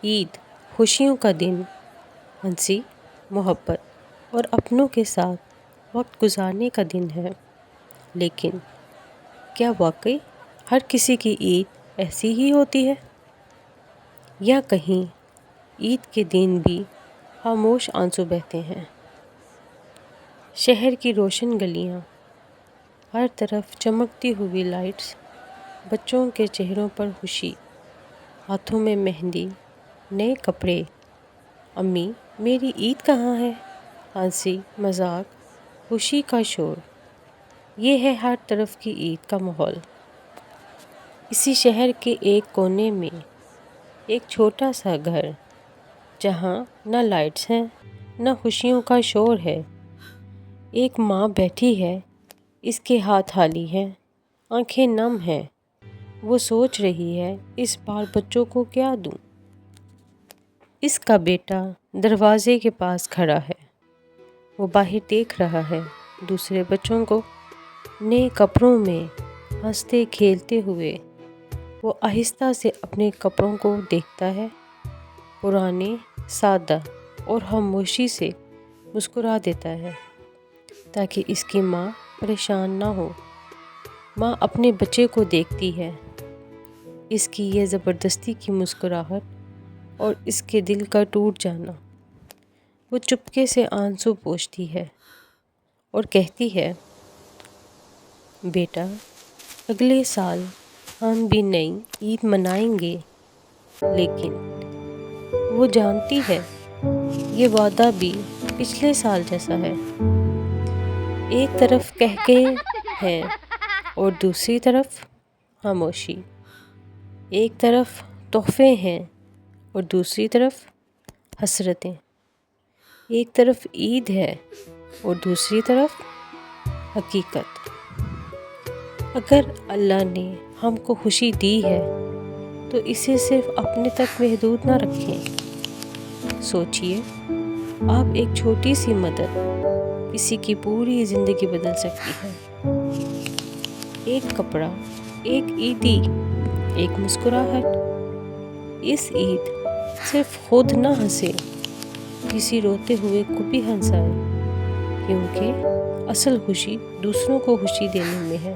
عید خوشیوں کا دن، ہنسی، محبت اور اپنوں کے ساتھ وقت گزارنے کا دن ہے۔ لیکن کیا واقعی ہر کسی کی عید ایسی ہی ہوتی ہے؟ یا کہیں عید کے دن بھی خاموش آنسو بہتے ہیں؟ شہر کی روشن گلیاں، ہر طرف چمکتی ہوئی لائٹس، بچوں کے چہروں پر خوشی، ہاتھوں میں مہندی، نئے کپڑے، امی میری عید کہاں ہے؟ ہنسی، مذاق، خوشی کا شور، یہ ہے ہر طرف کی عید کا ماحول۔ اسی شہر کے ایک کونے میں ایک چھوٹا سا گھر، جہاں نہ لائٹس ہیں نہ خوشیوں کا شور ہے۔ ایک ماں بیٹھی ہے، اس کے ہاتھ خالی ہیں، آنکھیں نم ہیں۔ وہ سوچ رہی ہے اس بار بچوں کو کیا دوں؟ اس کا بیٹا دروازے کے پاس کھڑا ہے، وہ باہر دیکھ رہا ہے دوسرے بچوں کو نئے کپڑوں میں ہنستے کھیلتے ہوئے۔ وہ آہستہ سے اپنے کپڑوں کو دیکھتا ہے، پرانے، سادہ اور خاموشی سے مسکرا دیتا ہے تاکہ اس کی ماں پریشان نہ ہو۔ ماں اپنے بچے کو دیکھتی ہے، اس کی یہ زبردستی کی مسکراہٹ اور اس کے دل کا ٹوٹ جانا۔ وہ چپکے سے آنسو پوچھتی ہے اور کہتی ہے، بیٹا اگلے سال ہم بھی نئی عید منائیں گے۔ لیکن وہ جانتی ہے یہ وعدہ بھی پچھلے سال جیسا ہے۔ ایک طرف قہقہے ہیں اور دوسری طرف خاموشی۔ ایک طرف تحفے ہیں اور دوسری طرف حسرتیں۔ ایک طرف عید ہے اور دوسری طرف حقیقت۔ اگر اللہ نے ہم کو خوشی دی ہے تو اسے صرف اپنے تک محدود نہ رکھیں۔ سوچئے، آپ ایک چھوٹی سی مدد کسی کی پوری زندگی بدل سکتی ہے۔ ایک کپڑا، ایک عیدی، ایک مسکراہٹ۔ اس عید صرف خود نہ ہنسے، کسی روتے ہوئے کو بھی ہنسائے، کیونکہ اصل خوشی دوسروں کو خوشی دینے میں ہے۔